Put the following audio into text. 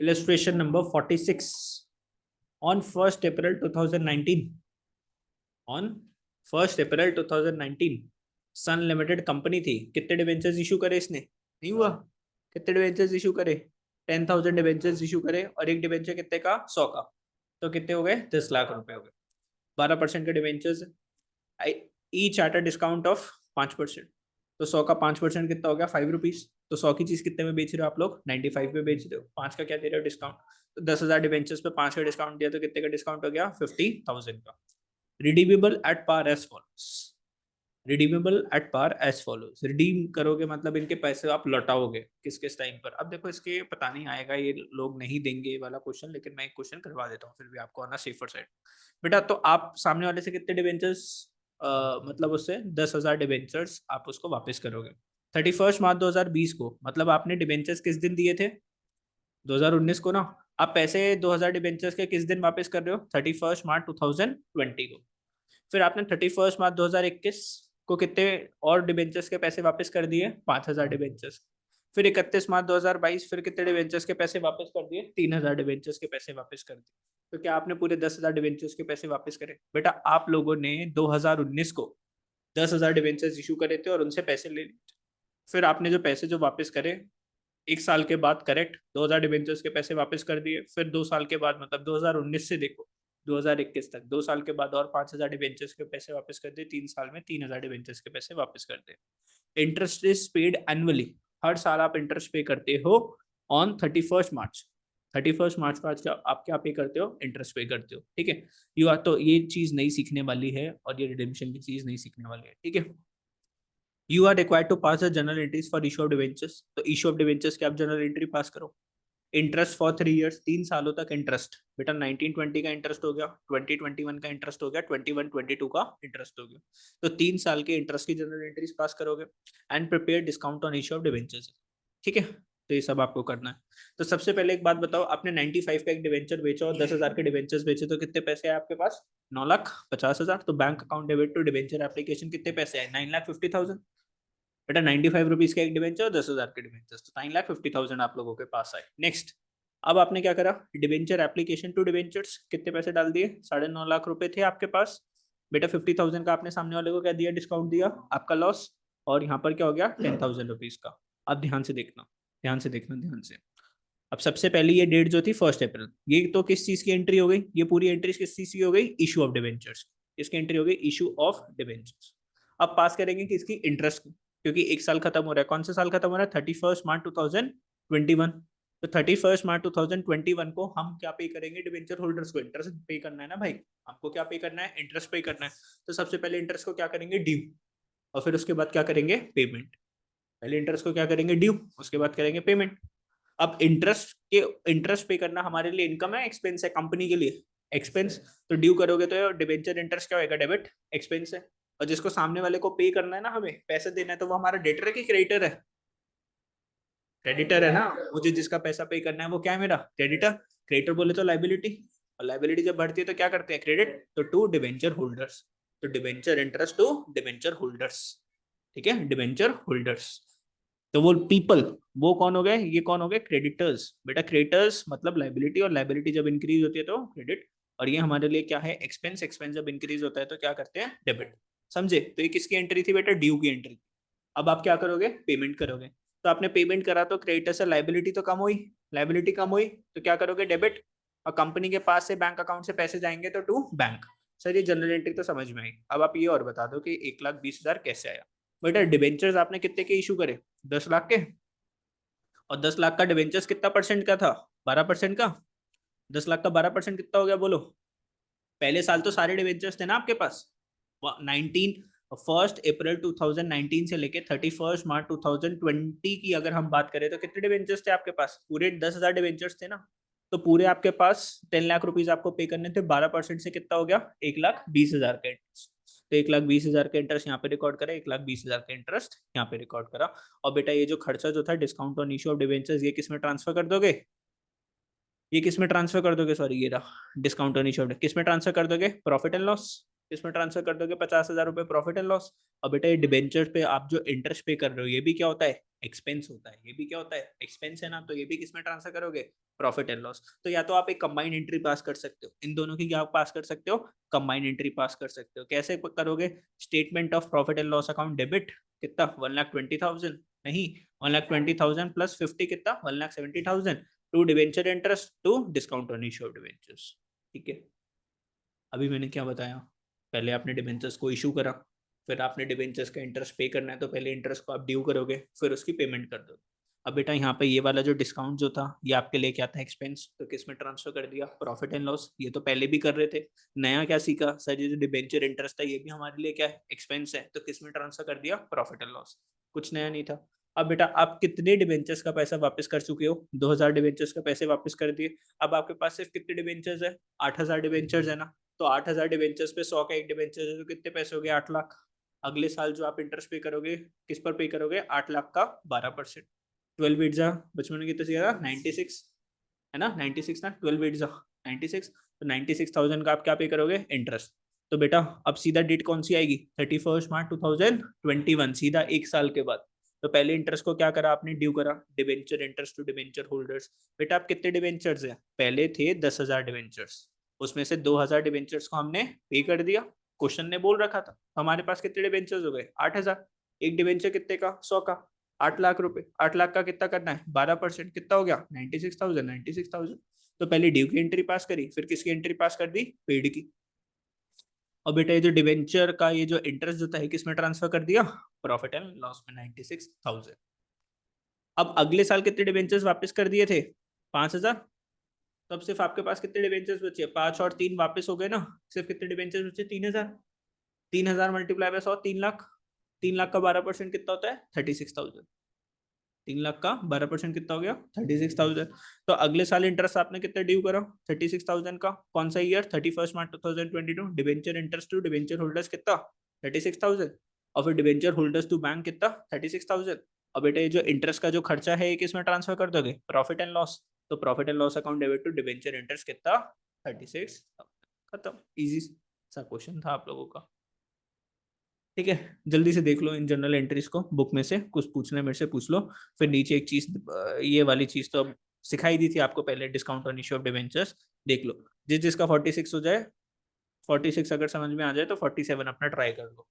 Illustration number 46. On 1st April 2019, on 1st April 2019, Sun limited company थी, कितने debentures issue करे इसने? नहीं हुआ। कितने डिवेंचर्स इशू करे? 10,000 डिवेंचर्स इशू करे, और एक डिवेंचर कितने का? 100 का। तो कितने हो गए? 10 लाख रुपए हो गए। 12% के debentures, each at a discount of 5%। तो 100 का 5% कितना हो गया? 5 रुपीज। तो 100 की चीज कितने में बेच रहे हो आप लोग? 95 में बेच रहे हो। 5 का क्या दे रहे हो? डिस्काउंट। तो 10,000 डिवेंचर्स पे 5 का डिस्काउंट दिया, तो कितने का डिस्काउंट हो गया? 50,000 का। Redeemable at par as follows. Redeemable at par as follows. Redeem करोगे मतलब इनके पैसे आप लौटाओगे किस किस टाइम पर? अब देखो, इसके पता नहीं आएगा, ये लोग नहीं देंगे ये वाला क्वेश्चन, लेकिन मैं एक क्वेश्चन करवा देता हूँ फिर भी आपको आना सेफर साइड। बेटा, तो आप सामने वाले से कितने डिवेंचर्स, मतलब उससे 10,000 डिवेंचर्स आप उसको वापस करोगे 31 मार्च 2020 को। मतलब आपने डिवेंचर्स किस दिन दिए थे? 2019 को ना। आप पैसे 2,000 डिवेंचर्स के किस दिन वापस कर रहे हो? 31 मार्च 2020 को। फिर आपने 31 मार्च 2021 को कितने और डिबेंचर्स के पैसे वापस कर दिए? 5,000 डिबेंचर्स। फिर 31 मार्च 2022 फिर कितने डिबेंचर्स के पैसे वापस कर दिए? 3,000 डिबेंचर्स के पैसे वापस कर दिए। तो क्या आपने पूरे 10,000 डिबेंचर्स के पैसे वापस करे? बेटा, आप लोगों ने 2019 को 10,000 डिबेंचर्स इशू करे थे और उनसे पैसे ले लिए। फिर आपने जो पैसे जो वापस करे, एक साल के बाद करेक्ट 2,000 डिबेंचर्स के पैसे वापस कर दिए। फिर 2 साल के बाद, मतलब 2019 से देखो 2021 तक, 2 साल के बाद और 5,000 डिबेंचर्स के पैसे वापस कर दिए। 3 साल में 3,000 डिबेंचर्स के पैसे वापस कर दिए। Interest is paid annually. हर साल आप इंटरेस्ट पे करते हो ऑन 31 मार्च। 31 मार्च को आज आप क्या पे करते हो? इंटरेस्ट पे करते हो। ठीक है। यू आर, तो ये चीज नहीं सीखने वाली है और ये रिडेम्पशन की चीज नहीं सीखने वाली है। ठीक है। You are required to pass the journal entries for issue of debentures. तो इशू ऑफ डिवेंचर्स के आप जनरल एंट्री पास करो। इंटरेस्ट फॉर 3 ईयर्स, 3 सालों तक इंटरेस्ट। बेटा 1920 का इंटरेस्ट हो गया, 2021 का इंटरेस्ट हो गया, 21-22 का इंटरेस्ट हो गया। तो 3 साल के इंटरेस्ट की जनरल एंट्रीज पास करोगे and prepare discount on issue of debentures. ठीक है। तो ये सब आपको करना है। तो सबसे पहले एक बात बताओ, आपने 95 का एक डिवेंचर बेचा और 10,000 के डिवेंचर्स बेचे, तो कितने पैसे आए आपके पास? 9,50,000। तो bank account debit to debenture application कितने पैसे आए? 9,50,000। बेटा 95 रुपीज का एक डिवेंचर और 10,000 के डिवेंचर, तो 9,50,000 आप लोगों के पास आए। नेक्स्ट, अब आपने क्या करा? डिवेंचर एप्लीकेशन टू डिवेंचर्स कितने पैसे डाल दिए? 9.5 लाख रुपए थे आपके पास। बेटा 50,000 का आपने सामने वाले को क्या दिया? डिस्काउंट दिया, आपका लॉस। और यहाँ पर क्या हो गया? 10,000 रुपीज का। अब ध्यान से देखना, ध्यान से देखना, ध्यान से। अब सबसे पहले ये डेट जो थी 1 अप्रैल, ये तो किस चीज की एंट्री हो गई? ये पूरी एंट्री किस चीज की हो गई? Issue of debentures. इसकी एंट्री हो गई इशू ऑफ डिवेंचर्स। अब पास करेंगे किसकी? इंटरेस्ट, क्योंकि एक साल खत्म हो रहा है। कौन सा साल खत्म हो रहा है? 31 मार्च 2021। तो 31 मार्च 2021 को हम क्या पे करेंगे? डिवेंचर होल्डर्स को इंटरेस्ट पे करना है ना भाई। हमको क्या पे करना है? इंटरेस्ट पे करना है। तो सबसे पहले इंटरेस्ट को क्या करेंगे? ड्यू। और फिर उसके बाद क्या करेंगे? पेमेंट। पहले इंटरेस्ट को क्या करेंगे? ड्यू, उसके बाद करेंगे पेमेंट। अब इंटरेस्ट पे करना हमारे लिए इनकम है, एक्सपेंस है? कंपनी के लिए एक्सपेंस। तो ड्यू करोगे तो डिवेंचर इंटरेस्ट क्या होगा? डेबिट, एक्सपेंस है। और जिसको सामने वाले को पे करना है ना, हमें पैसे देना है, तो वो हमारा डेटर है कि क्रेडिटर है? क्रेडिटर है ना। मुझे जिसका पैसा पे करना है वो क्या है? मेरा क्रेडिटर। क्रेडिटर बोले तो लाइबिलिटी, और लाइबिलिटी जब बढ़ती है तो क्या करते हैं? क्रेडिट। तो टू डिवेंचर होल्डर्स। तो debenture interest to debenture holders. ठीक है, डिवेंचर होल्डर्स। तो वो पीपल, वो कौन हो गए? ये कौन हो गए? क्रेडिटर्स। बेटा क्रेडिटर्स मतलब लाइबिलिटी, और लाइबिलिटी जब इंक्रीज होती है तो क्रेडिट। और ये हमारे लिए क्या है? एक्सपेंस। एक्सपेंस जब इंक्रीज होता है तो क्या करते हैं? डेबिट। समझे? तो ये किसकी एंट्री थी बेटा? ड्यू की एंट्री। अब आप क्या करोगे? पेमेंट करोगे। तो आपने पेमेंट करा तो क्रेडिटर से लाइबिलिटी तो कम हुई, लाइबिलिटी कम हुई, तो क्या करोगे? डेबिट। और कंपनी के पास से बैंक अकाउंट से पैसे जाएंगे तो टू बैंक। सर ये जनरल एंट्री तो समझ में आई। अब आप ये और बता दो कि 1,20,000 कैसे आया? बेटा डिबेंचर्स आपने कितने के इशू करे? 10 लाख के। और 10 लाख का डिवेंचर्स कितना परसेंट का था? 12% का। 10 लाख का 12% कितना हो गया बोलो? पहले साल तो सारे डिवेंचर्स थे ना आपके पास। 1 अप्रैल 2019 से लेके 31 मार्च 2020 की अगर हम बात करें तो कितने डिवेंचर्स थे आपके पास? पूरे 10,000 डिवेंचर्स थे ना। तो पूरे आपके पास 10 लाख रुपीज आपको पे करने थे। 12% से कितना हो गया? 1,20,000 का इंटरेस्ट। तो 1,20,000 का इंटरेस्ट यहाँ पे रिकॉर्ड करा, 1,20,000 का इंटरेस्ट यहाँ पे रिकॉर्ड करा। और बेटा ये जो खर्चा जो था discount on issue of debentures, ये किस में ट्रांसफर कर दोगे? ये किस में ट्रांसफर कर दोगे? सॉरी, ये रहा डिस्काउंट ऑन इशू ऑफ, किस में ट्रांसफर कर दोगे? Profit and loss. किस में ट्रांसफर कर दोगे? 50,000 रुपए प्रॉफिट एंड लॉस। और बेटा ये डिबेंचर पे आप जो इंटरेस्ट पे कर रहे हो, ये भी क्या होता है? एक्सपेंस होता है, ये भी क्या होता है, एक्सपेंस है ना, तो ये भी किसमें ट्रांसफर करोगे, प्रॉफिट एंड लॉस। तो या तो आप एक कंबाइंड एंट्री पास कर सकते हो, इन दोनों की क्या पास कर सकते हो, कंबाइंड एंट्री पास कर सकते हो। कैसे करोगे, statement of profit and loss account debit कितना 1,20,000, नहीं 1,20,000 प्लस 50 कितना 1,70,000 to debenture interest to discount on issue of debentures. ठीक है, अभी मैंने क्या बताया, पहले आपने डिवेंचर्स को इशू करा, फिर आपने डिवेंचर्स का इंटरेस्ट पे करना है, तो पहले इंटरेस्ट को आप ड्यू करोगे, फिर उसकी पेमेंट कर दो। अब बेटा यहाँ पे ये वाला जो डिस्काउंट जो था ये आपके लिए क्या था, एक्सपेंस, तो किस में ट्रांसफर कर दिया, प्रॉफिट एंड लॉस। ये तो पहले भी कर रहे थे, नया क्या सीखा सर, ये जो डिबेंचर इंटरेस्ट था ये भी हमारे लिए क्या है, एक्सपेंस है, तो किस में ट्रांसफर कर दिया, प्रॉफिट एंड लॉस। कुछ नया नहीं था। अब बेटा आप कितने डिबेंचर्स का पैसा वापस कर चुके हो, 2,000 डिबेंचर्स का पैसे वापस कर दिए। अब आपके पास सिर्फ कितने डिबेंचर्स है, 8,000 डिबेंचर्स है ना, तो 8,000 डिबेंचर्स पे 100 का एक डिबेंचर है, तो कितने पैसे हो गए, 8 लाख। अगले साल जो आप इंटरेस्ट पे करोगे, किस पर पे करोगे, 8 लाख का 12%। 12 एट जा, बचपन में कितने सीखा था, 96 है ना, 96 ना, 12 एट जा 96, तो 96,000 का आप क्या पे करोगे, इंटरेस्ट। तो बेटा अब सीधा डेट कौन सी आएगी, 31 मार्च 2021, सीधा एक साल के बाद। तो पहले इंटरेस्ट को क्या करा आपने, ड्यू करा, debenture interest to debenture holders. बेटा आप कितने डिबेंचर्स है, पहले थे 10,000 डिबेंचर्स, उसमें से 2,000 डिबेंचर्स को हमने पे कर दिया, क्वेश्चन ने बोल रखा था। हमारे पास कितने डिबेंचर्स हो गए, 8,000। एक डिबेंचर कितने का, 100 का, 8 लाख रुपए, 8 लाख का कितना करना है, 12%, कितना हो गया, 96,000, 96,000। तो पहले ड्यू की एंट्री पास करी, फिर किसकी एंट्री पास कर दी, पेड की। और बेटा ये जो डिबेंचर का ये जो इंटरेस्ट जो था किसमें ट्रांसफर कर दिया, प्रॉफिट एंड लॉस में 96,000। अब अगले साल कितने डिबेंचर्स वापस कर दिए थे, 5,000। तो अब सिर्फ आपके पास कितने डिबेंचर्स बचे, 5 और 3 वापस हो गए ना, सिर्फ कितने डिबेंचर्स बचे, 3,000। 3,000 मल्टीप्लाई बाय 100, 3 लाख। 3 लाख का 12% कितना होता है, 36,000। 3 लाख का 12% कितना हो गया, 36,000। तो अगले साल इंटरेस्ट आपने कितना ड्यू करा, 36,000 का, कौन सा year, 31 March 2022। Debenture interest to debenture holders कितना, 36,000। और फिर डिबेंचर होल्डर्स टू बैंक कितना, 36,000। और बेटा ये जो इंटरेस्ट का जो खर्चा है किसमें ट्रांसफर कर दोगे, प्रॉफिट एंड लॉस। तो profit and loss account debit to debenture interest कितना, 36। खत्म, इजी सा क्वेश्चन था आप लोगों का। ठीक है, जल्दी से देख लो इन जनरल एंट्रीज को, बुक में से कुछ पूछना है मेरे से पूछ लो। फिर नीचे एक चीज, ये वाली चीज तो अब सिखाई दी थी आपको पहले, discount on issue of debentures. देख लो जिसका 46 हो जाए, 46 अगर समझ में आ जाए तो 47 अपना ट्राई कर लो।